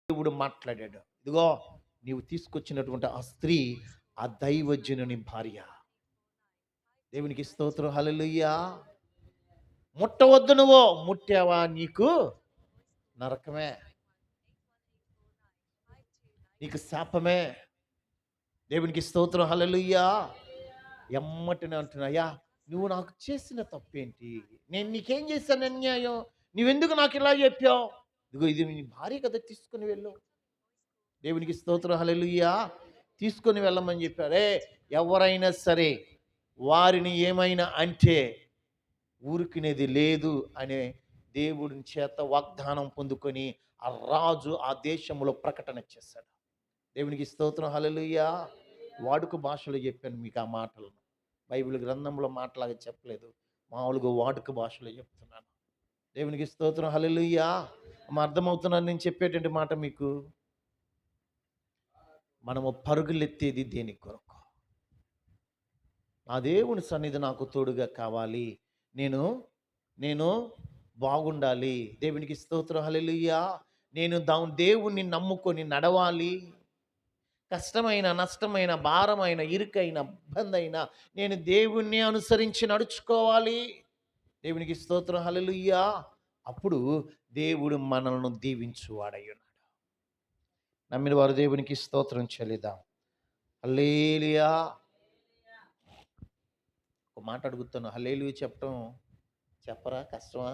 దేవుడు మాట్లాడాడు, ఇదిగో నీవు తీసుకొచ్చినటువంటి ఆ స్త్రీ ఆ దైవజనుని భార్య. దేవునికి స్తోత్రం, హల్లెలూయా. ముట్టవద్దు, నువ్వు ముట్టావా నీకు నరకమే, నీకు శాపమే. దేవునికి స్తోత్రం, హల్లెలూయా. ఎమ్మటిని అంటున్నాయా, నువ్వు నాకు చేసిన తప్పేంటి? నేను నీకేం చేశాను అన్యాయం? నువ్వెందుకు నాకు ఇలా చెప్పావు? ఇదిగో ఇది నీ భార్య కదా, తీసుకుని వెళ్ళు. దేవునికి స్తోత్రం, హల్లెలూయా. తీసుకొని వెళ్ళమని చెప్పారే. ఎవరైనా సరే వారిని ఏమైనా అంటే ఊరుకునేది లేదు అనే దేవుని చేత వాగ్దానం పొందుకొని ఆ రాజు ఆ దేశంలో ప్రకటన చేశాడు. దేవునికి స్తోత్రం, హల్లెలూయా. వాడుక భాషలో చెప్పాను మీకు ఆ మాటలను. బైబిల్ గ్రంథంలో మాటలాగా చెప్పలేదు, మామూలుగా వాడుక భాషలో చెప్తున్నాను. దేవునికి స్తోత్రం, హల్లెలూయా. అర్థమవుతున్నాను నేను చెప్పేటువంటి మాట మీకు. మనము పరుగులెత్తేది దేని కొరకు? నా దేవుని సన్నిధి నాకు తోడుగా కావాలి, నేను నేను బాగుండాలి. దేవునికి స్తోత్రం, హల్లెలూయా. నేను దేవుణ్ణి నమ్ముకొని నడవాలి. కష్టమైన, నష్టమైన, భారమైన, ఇరుకైన, ఇబ్బందైన నేను దేవుణ్ణి అనుసరించి నడుచుకోవాలి. దేవునికి స్తోత్రం, హల్లెలూయా. అప్పుడు దేవుడు మనల్ని దీవించువాడై ఉన్నాడు. నమ్మిన వారు దేవునికి స్తోత్రం చెల్లిద్దాం. హల్లెలూయా. ఒక మాట అడుగుతాను, హల్లెలూయా చెప్పరా? కష్టమా?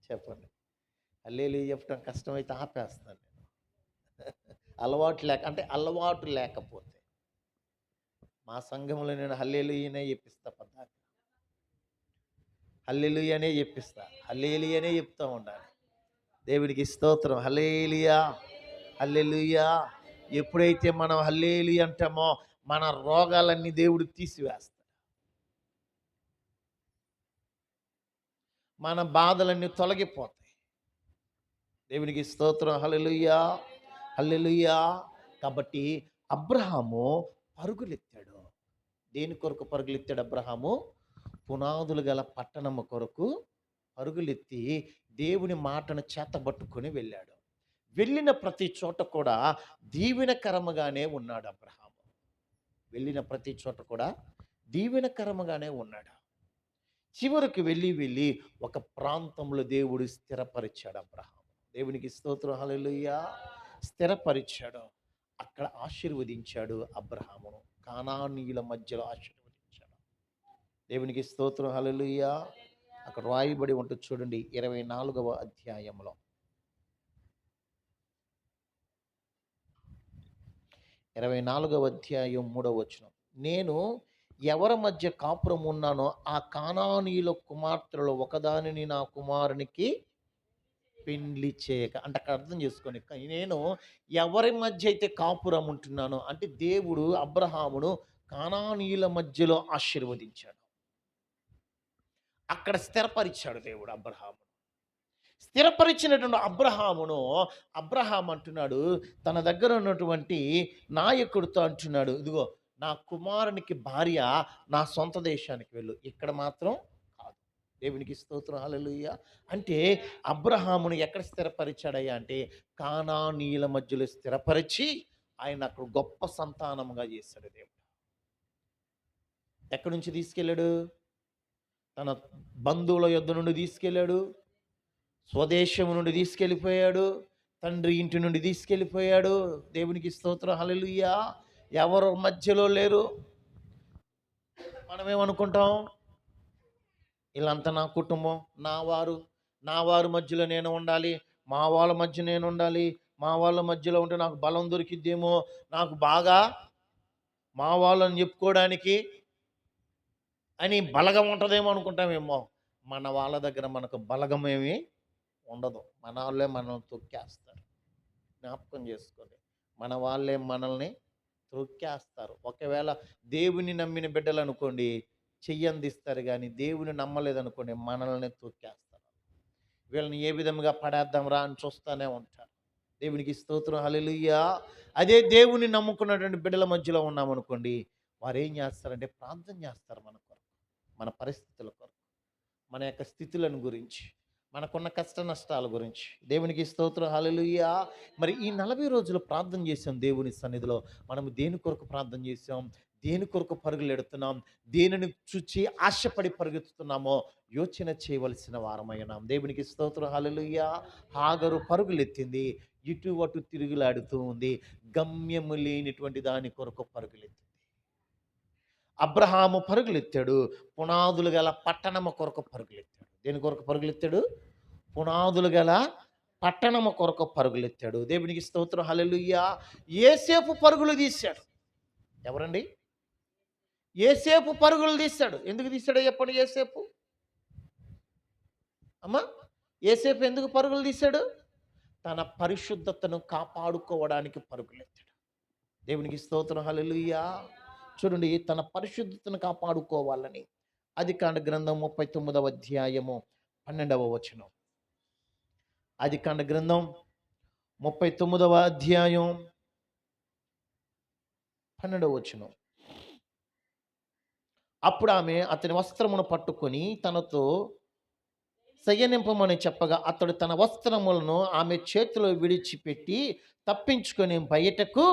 చెప్పండి. హల్లెలూయా చెప్పడం కష్టమైతే ఆపేస్తాను నేను. అలవాటు లేకపోతే మా సంఘంలో నేను హల్లెలూయానే చెప్పిస్తా, పద్దాక హల్లెలూయానే చెప్పిస్తా, హల్లెలూయానే చెప్తూ ఉండాలి. దేవునికి స్తోత్రం, హల్లెలూయా, హల్లెలూయా. ఎప్పుడైతే మనం హల్లెలూయా అంటామో మన రోగాలన్నీ దేవుడు తీసివేస్తాడు, మన బాధలన్నీ తొలగిపోతాయి. దేవునికి స్తోత్రం, హల్లెలూయా, హల్లెలూయా. కాబట్టి అబ్రహాము పరుగులెత్తాడు. దేని కొరకు పరుగులెత్తాడు అబ్రహాము? పునాదులు గల పట్టణము కొరకు పరుగులెత్తి దేవుని మాటను చేతబట్టుకొని వెళ్ళాడు. వెళ్ళిన ప్రతి చోట కూడా దీవెనకరముగానే ఉన్నాడు అబ్రహాము. వెళ్ళిన ప్రతి చోట కూడా దీవెనకరముగానే ఉన్నాడు. చివరికి వెళ్ళి ఒక ప్రాంతంలో దేవుడు స్థిరపరిచాడు అబ్రహాము. దేవునికి స్తోత్రం, హల్లెలూయా. స్థిరపరిచాడు, అక్కడ ఆశీర్వదించాడు అబ్రహామును. కానానీయుల మధ్యలో ఆశీర్వదించాడు. దేవునికి స్తోత్రం, హల్లెలూయా. అక్కడ రాయబడి ఉంటుంది చూడండి, 24వ అధ్యాయంలో 24వ అధ్యాయం 3వ వచనం. నేను ఎవరి మధ్య కాపురం ఉన్నానో ఆ కానానీయుల కుమార్తెలలో ఒకదానిని నా కుమారునికి పెండ్లి చేయక. అంటే అక్కడ అర్థం చేసుకోండి, నేను ఎవరి మధ్య అయితే కాపురం ఉంటున్నానో, అంటే దేవుడు అబ్రహామును కానానీయుల మధ్యలో ఆశీర్వదించాడు, అక్కడ స్థిరపరిచాడు దేవుడు అబ్రహామును. స్థిరపరిచినటువంటి అబ్రహాం అంటున్నాడు, తన దగ్గర ఉన్నటువంటి నాయకుడితో అంటున్నాడు, ఇదిగో నా కుమారునికి భార్య నా సొంత దేశానికి వెళ్ళు, ఇక్కడ మాత్రం కాదు. దేవునికి స్తోత్రం, హల్లెలూయా. అంటే అబ్రహామును ఎక్కడ స్థిరపరిచాడయ్యా అంటే కానానీయుల మధ్యలో స్థిరపరిచి ఆయన అక్కడ గొప్ప సంతానముగా చేశాడు దేవుడు. ఎక్కడి నుంచి తీసుకెళ్ళాడు? తన బంధువుల యొద్ద నుండి తీసుకెళ్ళాడు, స్వదేశం నుండి తీసుకెళ్ళిపోయాడు, తండ్రి ఇంటి నుండి తీసుకెళ్ళిపోయాడు. దేవునికి స్తోత్రం, హల్లెలూయా. ఎవరు మధ్యలో లేరు. మనమేమనుకుంటాం, వీళ్ళంతా నా కుటుంబం, నా వారు మధ్యలో నేను ఉండాలి, మా వాళ్ళ మధ్య నేను ఉండాలి, మా వాళ్ళ మధ్యలో ఉంటే నాకు బలం దొరికిద్దేమో, నాకు బాగా మా వాళ్ళని చెప్పుకోవడానికి అని బలగం ఉంటుందేమో అనుకుంటామేమో. మన వాళ్ళ దగ్గర మనకు బలగం ఏమీ ఉండదు. మన వాళ్ళే మనల్ని తొక్కేస్తారు. జ్ఞాపకం చేసుకోండి, మన వాళ్ళే మనల్ని తొక్కేస్తారు. ఒకవేళ దేవుని నమ్మిన బిడ్డలు అనుకోండి చెయ్యందిస్తారు, కానీ దేవుని నమ్మలేదనుకోండి మనల్ని తొక్కేస్తారు. వీళ్ళని ఏ విధంగా పడేద్దాం రా అని చూస్తూనే ఉంటారు. దేవునికి స్తోత్రం, హల్లెలూయా. అదే దేవుని నమ్ముకున్నటువంటి బిడ్డల మధ్యలో ఉన్నామనుకోండి, వారు ఏం చేస్తారంటే ప్రార్థన చేస్తారు మన కొరకు, మన పరిస్థితుల కొరకు, మన యొక్క స్థితులను గురించి, మనకున్న కష్ట నష్టాల గురించి. దేవునికి స్తోత్రం, హల్లెలూయా. మరి ఈ 40 రోజులు ప్రార్థన చేసాం దేవుని సన్నిధిలో. మనం దేని కొరకు ప్రార్థన చేసాం? దేని కొరకు పరుగులెడుతున్నాం? దేనిని చూచి ఆశపడి పరిగెత్తుతున్నామో యోచన చేయవలసిన వారమై ఉన్నాం. దేవునికి స్తోత్రం, హల్లెలూయా. హాగరు పరుగులెత్తింది. ఇటు అటు తిరుగులాడుతూ ఉంది. గమ్యము లేనిటువంటి దాని కొరకు పరుగులెత్తింది. అబ్రహాము పరుగులెత్తాడు. పునాదులు గల పట్టణము కొరకు పరుగులెత్తాడు. దేని కొరకు పరుగులెత్తాడు? పునాదులు గల పట్టణము కొరకు పరుగులెత్తాడు. దేవునికి స్తోత్రం, హల్లెలూయా. యేసేపు పరుగులు తీశాడు. ఎవరండి? యేసేపు పరుగులు తీశాడు. ఎందుకు తీశాడో చెప్పండి. యేసేపు అమ్మా, యేసేపు ఎందుకు పరుగులు తీశాడు? తన పరిశుద్ధతను కాపాడుకోవడానికి పరుగులెత్తాడు. దేవునికి స్తోత్రం, హల్లెలూయా. చూడండి, తన పరిశుద్ధతను కాపాడుకోవాలని ఆదికాండ గ్రంథం 39వ అధ్యాయము 12వ వచనం. ఆదికాండ గ్రంథం 39వ అధ్యాయం 12వ వచనం. అప్పుడు ఆమె అతని వస్త్రమును పట్టుకొని తనతో శయనింపమని చెప్పగా అతడు తన వస్త్రములను ఆమె చేతిలో విడిచిపెట్టి తప్పించుకొని బయటకు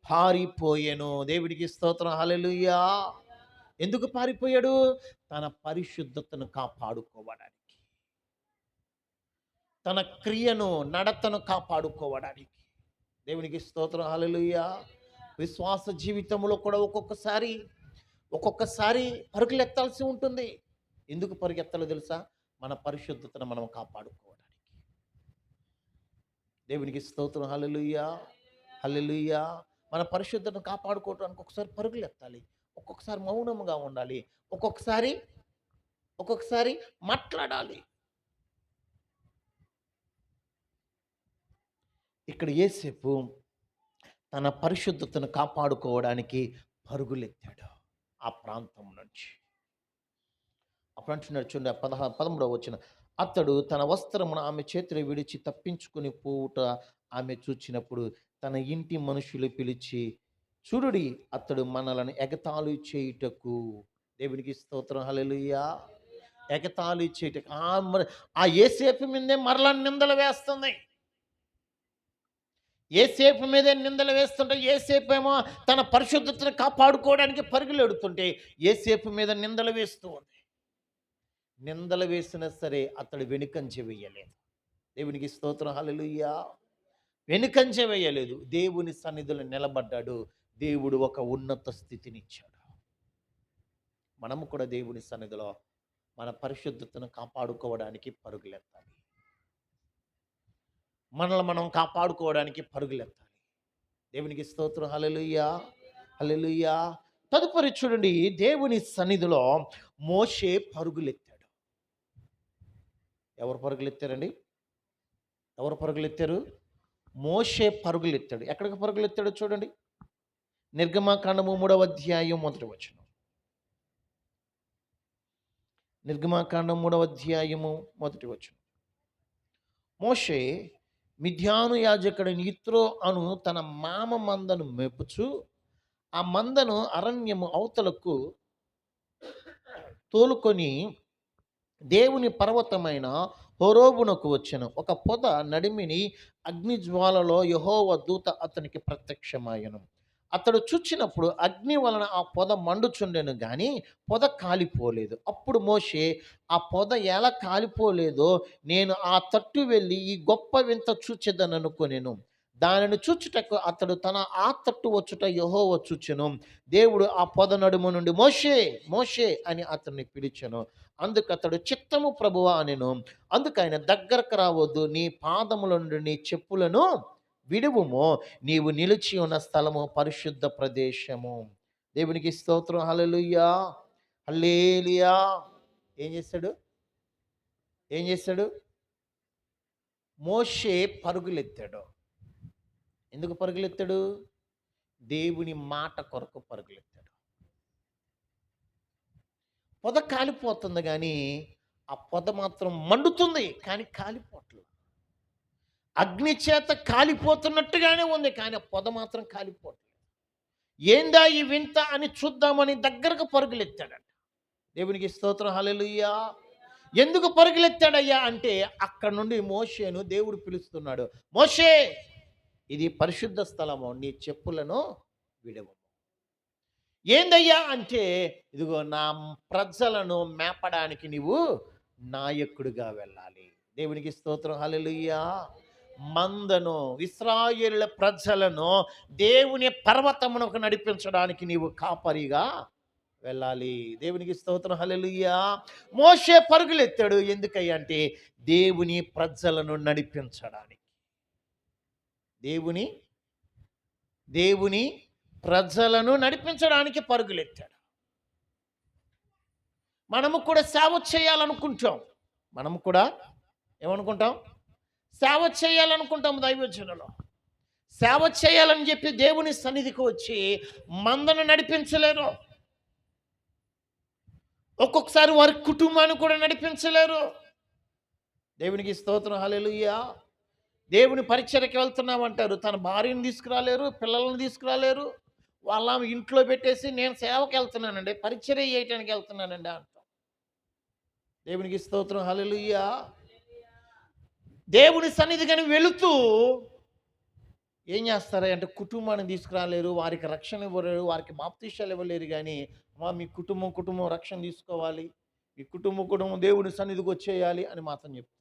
పారిపోయెను. దేవుడికి స్తోత్రం, హల్లెలూయా. ఎందుకు పారిపోయాడు? తన పరిశుద్ధతను కాపాడుకోవడానికి, తన క్రియను నడతను కాపాడుకోవడానికి. దేవునికి స్తోత్రం, హల్లెలూయా. విశ్వాస జీవితంలో కూడా ఒక్కొక్కసారి పరుగులెత్తాల్సి ఉంటుంది. ఎందుకు పరుగెత్తాలో తెలుసా? మన పరిశుద్ధతను మనం కాపాడుకోవడానికి. దేవునికి స్తోత్రం, హల్లెలూయా, హల్లెలూయా. మన పరిశుద్ధతను కాపాడుకోవడానికి ఒకసారి పరుగులెత్తాలి, ఒక్కొక్కసారి మౌనముగా ఉండాలి, ఒక్కొక్కసారి మాట్లాడాలి. ఇక్కడ యేసేపు తన పరిశుద్ధతను కాపాడుకోవడానికి పరుగులెత్తాడు ఆ ప్రాంతం నుంచి. అప్పుడు అంటున్నాడు చూడండి, 13వ వచనం. అతడు తన వస్త్రమును ఆమె చేతిలో విడిచి తప్పించుకుని పోవుట ఆమె చూచినప్పుడు తన ఇంటి మనుషులు పిలిచి, చూడుడి, అతడు మనలను ఎగతాళి చేయుటకు. దేవునికి స్తోత్రం, హల్లెలూయా. ఎగతాళి చేయుటకు. ఆ యేసేపు మీదే మరలా నిందలు వేస్తుంది. యేసేపు మీదే నిందలు వేస్తుంటే, యేసేపు ఏమో తన పరిశుద్ధతను కాపాడుకోవడానికి పరుగులెడుతుంటే యేసేపు మీద నిందలు వేస్తూ ఉంది. నిందలు వేసినా సరే అతడు వెనుకంజ వేయలేదు. దేవునికి స్తోత్రం, హల్లెలూయా. వెనుకంజ వేయలేదు. దేవుని సన్నిధిలో నిలబడ్డాడు. దేవుడు ఒక ఉన్నత స్థితినిచ్చాడు. మనము కూడా దేవుని సన్నిధిలో మన పరిశుద్ధతను కాపాడుకోవడానికి పరుగులెత్తాలి. మనల్ని మనం కాపాడుకోవడానికి పరుగులెత్తాలి. దేవునికి స్తోత్రం, హల్లెలూయా, హల్లెలూయా. తదుపరి చూడండి, దేవుని సన్నిధిలో మోషే పరుగులెత్తాడు. ఎవరు పరుగులెత్తారండి? ఎవరు పరుగులెత్తారు? మోషే పరుగులెత్తాడు. ఎక్కడికి పరుగులెత్తాడు చూడండి. నిర్గమాకాండము 3వ అధ్యాయం 1వ వచనం. నిర్గమాకాండం 3వ అధ్యాయము 1వ వచనం. మోషే మిద్యాను యాజకుడైన యిత్రో అను తన మామ మందను మెప్పుచు ఆ మందను అరణ్యము అవతలకు తోలుకొని దేవుని పర్వతమైన హోరేబునకు వచ్చెను. ఒక పొద నడిమిని అగ్నిజ్వాలలో యెహోవా దూత అతనికి ప్రత్యక్షమాయెను. అతడు చూచినప్పుడు అగ్ని వలన ఆ పొద మండుచుండెను గాని పొద కాలిపోలేదు. అప్పుడు మోషే, ఆ పొద ఎలా కాలిపోలేదో నేను ఆ తట్టు వెళ్ళి ఈ గొప్ప వింత చూచెదననుకొనెను. దానిని చూచుటకు అతడు తన ఆ తట్టు వచ్చుట యెహోవా చూచెను. దేవుడు ఆ పొద నడుము నుండి మోషే, మోషే అని అతన్ని పిలిచెను. అందుకు అతడు చిత్తము ప్రభువా అనెను. అందుకు ఆయన, దగ్గరకు రావద్దు, నీ పాదముల నుండి నీ చెప్పులను విడువుము, నీవు నిలిచి ఉన్న స్థలము పరిశుద్ధ ప్రదేశము. దేవునికి స్తోత్రం, హల్లెలూయా, హల్లెలూయా. ఏం చేశాడు? మోషే పరుగులెత్తాడు. ఎందుకు పరుగులెత్తాడు? దేవుని మాట కొరకు పరుగులెత్తాడు. పొద కాలిపోతుంది కానీ ఆ పొద మాత్రం మండుతుంది కానీ కాలిపోవట్లేదు. అగ్ని చేత కాలిపోతున్నట్టుగానే ఉంది కానీ ఆ పొద మాత్రం కాలిపోవట్లేదు. ఏందా ఈ వింత అని చూద్దామని దగ్గరకు పరుగులెత్తాడంట. దేవునికి స్తోత్రం, హల్లెలూయా. ఎందుకు పరుగులెత్తాడయ్యా అంటే అక్కడ నుండి మోషేను దేవుడు పిలుస్తున్నాడు. మోషే, ఇది పరిశుద్ధ స్థలము, నీ చెప్పులను విడువము. ఏందయ్యా అంటే, ఇదిగో నా ప్రజలను మేపడానికి నీవు నాయకుడిగా వెళ్ళాలి. దేవునికి స్తోత్రం, హల్లెలూయా. మందను, ఇశ్రాయేలుల ప్రజలను దేవుని పర్వతమునకు నడిపించడానికి నీవు కాపరిగా వెళ్ళాలి. దేవునికి స్తోత్రం, హల్లెలూయా. మోషే పరుగులెత్తాడు ఎందుకయ్యా అంటే దేవుని ప్రజలను నడిపించడానికి. దేవుని దేవుని ప్రజలను నడిపించడానికి పరుగులెత్తాడు. మనము కూడా సేవ చేయాలనుకుంటాం. మనము కూడా ఏమనుకుంటాం? సేవ చేయాలనుకుంటాం. దైవజనులు సేవ చేయాలని చెప్పి దేవుని సన్నిధికి వచ్చి మందను నడిపించలేరు. ఒక్కొక్కసారి వారి కుటుంబాన్ని కూడా నడిపించలేరు. దేవునికి స్తోత్రం, హల్లెలూయా. దేవుని పరిచర్యకి వెళ్తున్నామంటారు, తన భార్యను తీసుకురాలేరు, పిల్లలను తీసుకురాలేరు. వాళ్ళ ఇంట్లో పెట్టేసి నేను సేవకి వెళ్తున్నానండి, పరిచర్య చేయటానికి వెళ్తున్నానండి అంటాం. దేవునికి స్తోత్రం, హల్లెలూయా. దేవుని సన్నిధి కానీ వెళుతూ ఏం చేస్తారా అంటే కుటుంబాన్ని తీసుకురాలేరు, వారికి రక్షణ ఇవ్వలేరు, వారికి బాప్తీసాలు ఇవ్వలేరు. కానీ మీ కుటుంబం రక్షణ తీసుకోవాలి, మీ కుటుంబం దేవుని సన్నిధికి వచ్చేయాలి అని మాత్రం చెప్తాం.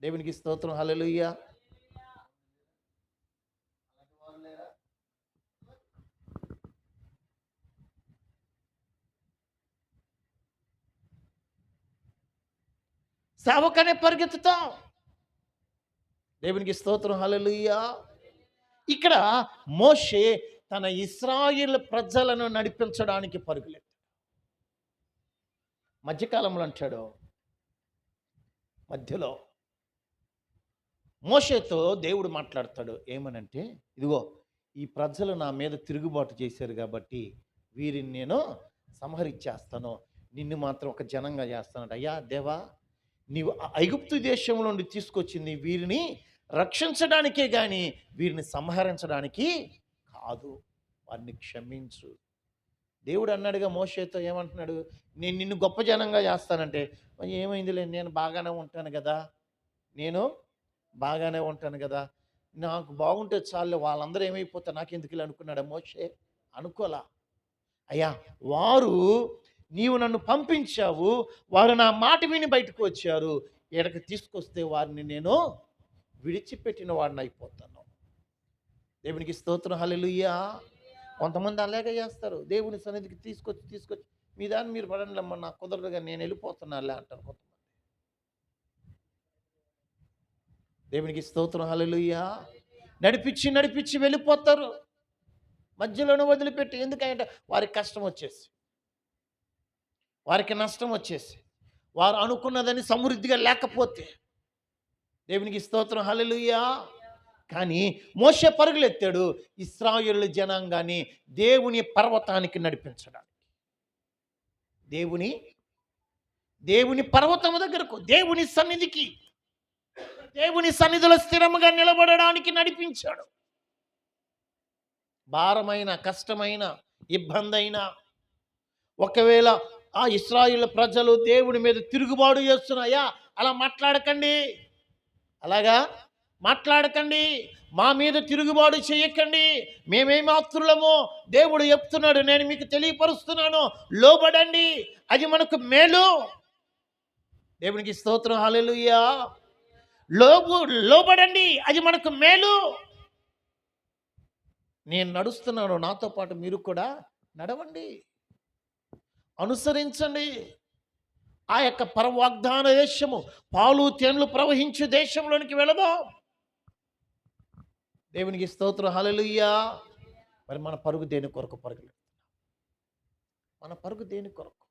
దేవునికి స్తోత్రం, హల్లెలూయా. సేవకనే పరిగెత్తుతాం. దేవునికి స్తోత్రం, హల్లెలూయా. ఇక్కడ మోషే తన ఇశ్రాయేలు ప్రజలను నడిపించడానికి పరుగులెత్తాడు. మధ్యకాలంలో అంటాడు, మధ్యలో మోషేతో దేవుడు మాట్లాడతాడు. ఏమనంటే, ఇదిగో ఈ ప్రజలు నా మీద తిరుగుబాటు చేశారు కాబట్టి వీరిని నేను సంహరించేస్తాను, నిన్ను మాత్రం ఒక జనంగా చేస్తాను. అయ్యా దేవా, నీవు ఐగుప్తు దేశంలో నుండి తీసుకొచ్చింది వీరిని రక్షించడానికే కానీ వీరిని సంహరించడానికి కాదు, వారిని క్షమించు. దేవుడు అన్నాడుగా మోషేతో, ఏమంటున్నాడు? నేను నిన్ను గొప్ప జనంగా చేస్తానంటే, ఏమైందిలే, నేను బాగానే ఉంటాను కదా, నాకు బాగుంటే చాలు, వాళ్ళందరూ ఏమైపోతారు నాకెందుకు అనుకున్నాడా మోషే? అనుకోలా. అయ్యా, నీవు నన్ను పంపించావు, వారు నా మాట విని బయటకు వచ్చారు, ఈడకి తీసుకొస్తే వారిని నేను విడిచిపెట్టిన వాడిని అయిపోతాను. దేవునికి స్తోత్రం, హల్లెలూయా. కొంతమంది అలాగే చేస్తారు, దేవుని సన్నిధికి తీసుకొచ్చి మీ దాన్ని మీరు పడండి అమ్మ, నాకు కుదరదుగా నేను వెళ్ళిపోతున్నానులే అంటారు కొంతమంది. దేవునికి స్తోత్రం, హల్లెలూయా. నడిపించి వెళ్ళిపోతారు, మధ్యలోనే వదిలిపెట్టి. ఎందుకంటే వారికి కష్టం వచ్చేసి, వారికి నష్టం వచ్చేసి, వారు అనుకున్నదని సమృద్ధిగా లేకపోతే. దేవునికి స్తోత్రం, హల్లెలూయా. కానీ మోషే పరుగులెత్తాడు ఇశ్రాయేలు జనాంగాన్ని దేవుని పర్వతానికి నడిపించడానికి. దేవుని పర్వతం దగ్గరకు, దేవుని సన్నిధికి, దేవుని సన్నిధిలో స్థిరముగా నిలబడడానికి నడిపించాడు. భారమైన, కష్టమైన, ఇబ్బంది అయినా, ఒకవేళ ఆ ఇశ్రాయేలు ప్రజలు దేవుని మీద తిరుగుబాటు చేస్తున్నాయా, అలాగా మాట్లాడకండి, మా మీద తిరుగుబాటు చేయకండి, మేమేమాత్రులమో దేవుడు చెప్తున్నాడు, నేను మీకు తెలియపరుస్తున్నాను, లోబడండి, అది మనకు మేలు. దేవునికి స్తోత్రం, హల్లెలూయా. లోబడండి, అది మనకు మేలు. నేను నడుస్తున్నాను, నాతో పాటు మీరు కూడా నడవండి, అనుసరించండి. ఆ యొక్క పరవాగ్దాన దేశము, పాలు తేనెలు ప్రవహించే దేశంలోనికి వెళదాం. దేవునికి స్తోత్రం, హల్లెలూయా. మరి మన పరుగు దేని కొరకు పరుగులు? మన పరుగు దేని కొరకు?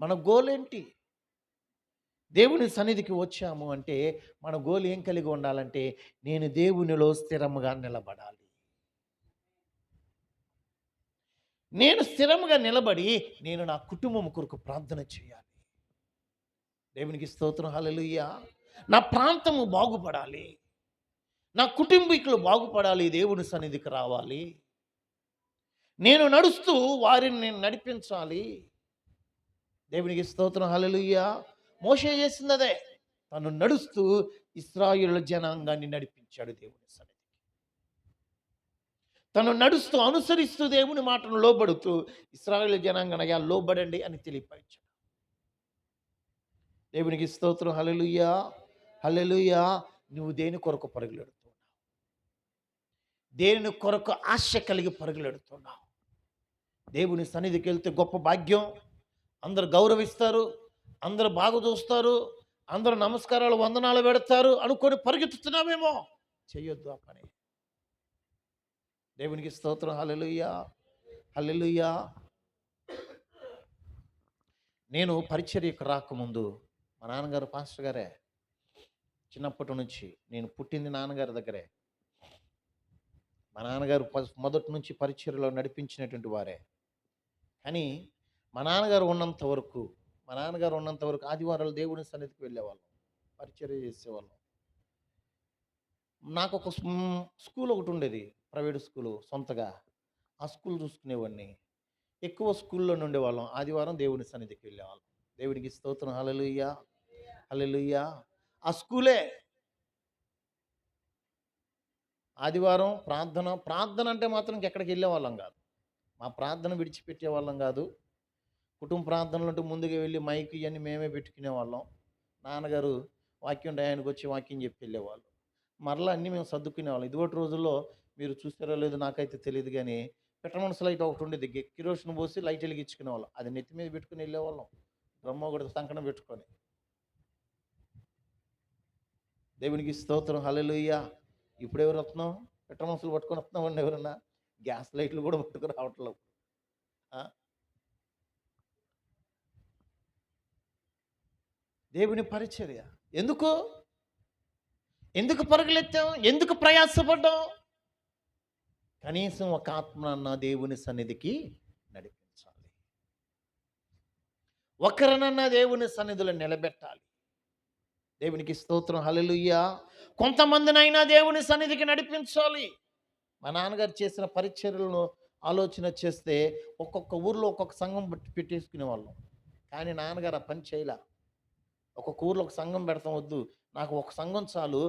మన గోల్ ఏంటి? దేవుని సన్నిధికి వచ్చాము అంటే మన గోల్ ఏం కలిగి ఉండాలంటే, నేను దేవునిలో స్థిరముగా నిలబడాలి. నేను స్థిరముగా నిలబడి నేను నా కుటుంబం కొరకు ప్రార్థన చేయాలి. దేవునికి స్తోత్రం, హల్లెలూయా. నా ప్రాంతము బాగుపడాలి, నా కుటుంబీకులు బాగుపడాలి, దేవుని సన్నిధికి రావాలి. నేను నడుస్తూ వారిని నేను నడిపించాలి. దేవునికి స్తోత్రం, హల్లెలూయా. మోషే చేసింది అదే. తను నడుస్తూ ఇశ్రాయేలు జనాంగాన్ని నడిపించాడు దేవుని సన్నిధికి. తను నడుస్తూ అనుసరిస్తూ దేవుని మాటను లోబడుతూ ఇశ్రాయేలు జనాంగనయ్యా లోబడండి అని తెలియపరిచాడు. దేవునికి స్తోత్రం, హల్లెలూయా, హల్లెలూయా. నువ్వు దేని కొరకు పరుగులెడుతున్నావు? దేని కొరకు ఆశ కలిగి పరుగులెడుతున్నావు? దేవుని సన్నిధికి వెళ్తే గొప్ప భాగ్యం, అందరు గౌరవిస్తారు, అందరు బాగా చూస్తారు, అందరూ నమస్కారాలు వందనాలు పెడతారు అనుకొని పరిగెత్తుతున్నామేమో. చెయ్యొద్దు ఆ పని. దేవునికి స్తోత్రం, హల్లెలూయా, హల్లెలూయా. నేను పరిచర్యకు రాకముందు మా నాన్నగారు పాస్టర్ గారే. చిన్నప్పటి నుంచి నేను పుట్టింది నాన్నగారి దగ్గరే. మా నాన్నగారు మొదటి నుంచి పరిచర్యలో నడిపించినటువంటి వారే. కానీ మా నాన్నగారు ఉన్నంత వరకు ఆదివారాలు దేవుని సన్నిధికి వెళ్ళేవాళ్ళం, పరిచర్య చేసేవాళ్ళం. నాకు ఒక స్కూల్ ఒకటి ఉండేది, ప్రైవేట్ స్కూలు సొంతగా. ఆ స్కూల్ చూసుకునేవాడిని. ఎక్కువ స్కూల్లో ఉండేవాళ్ళం. ఆదివారం దేవుని సన్నిధికి వెళ్ళేవాళ్ళం. దేవుడికి స్తోత్రం, హల్లెలూయా, హల్లెలూయా. ఆ స్కూలే ఆదివారం ప్రార్థన అంటే మాత్రం ఇంకెక్కడికి వెళ్ళేవాళ్ళం కాదు. మా ప్రార్థన విడిచిపెట్టే వాళ్ళం కాదు. కుటుంబ ప్రార్థనలు అంటూ ముందుగా వెళ్ళి మైక్ ఇవన్నీ మేమే పెట్టుకునేవాళ్ళం. నాన్నగారు వాక్యం టయానికి వచ్చి వాక్యం చెప్పి వెళ్ళేవాళ్ళు. మరలా అన్నీ మేము సర్దుకునేవాళ్ళం. ఇదివటి రోజుల్లో మీరు చూస్తారో లేదో నాకైతే తెలియదు కానీ పెట్రోమన్స్ లైట్ ఒకటి ఉండేది, కిరోసిన్ పోసి లైట్ వెలిగించుకునేవాళ్ళం. అది నెత్తి మీద పెట్టుకుని వెళ్ళేవాళ్ళం, బ్రహ్మ కూడా సంకటం పెట్టుకొని. దేవునికి స్తోత్రం, హల్లెలూయా. ఇప్పుడు ఎవరు వస్తున్నాం? పెట్రోమన్స్లు పట్టుకొని వస్తున్నామండి. ఎవరన్నా గ్యాస్ లైట్లు కూడా పట్టుకొని రావట్లేదు. దేవుని పరిచర్య ఎందుకు పరుగులెత్తాం? ఎందుకు ప్రయాసపడ్డాం? కనీసం ఒక ఆత్మనన్నా దేవుని సన్నిధికి నడిపించాలి, ఒకరినన్నా దేవుని సన్నిధిలో నిలబెట్టాలి. దేవునికి స్తోత్రం, హల్లెలూయా. కొంతమందినైనా దేవుని సన్నిధికి నడిపించాలి. మా నాన్నగారు చేసిన పరిచర్యలను ఆలోచన చేస్తే ఒక్కొక్క ఊర్లో ఒక్కొక్క సంఘం పెట్టేసుకునే వాళ్ళం. కానీ నాన్నగారు ఆ పని చేయలే. ఒక్కొక్క ఊర్లో ఒక సంఘం పెడతాం వద్దు, నాకు ఒక సంఘం చాలు,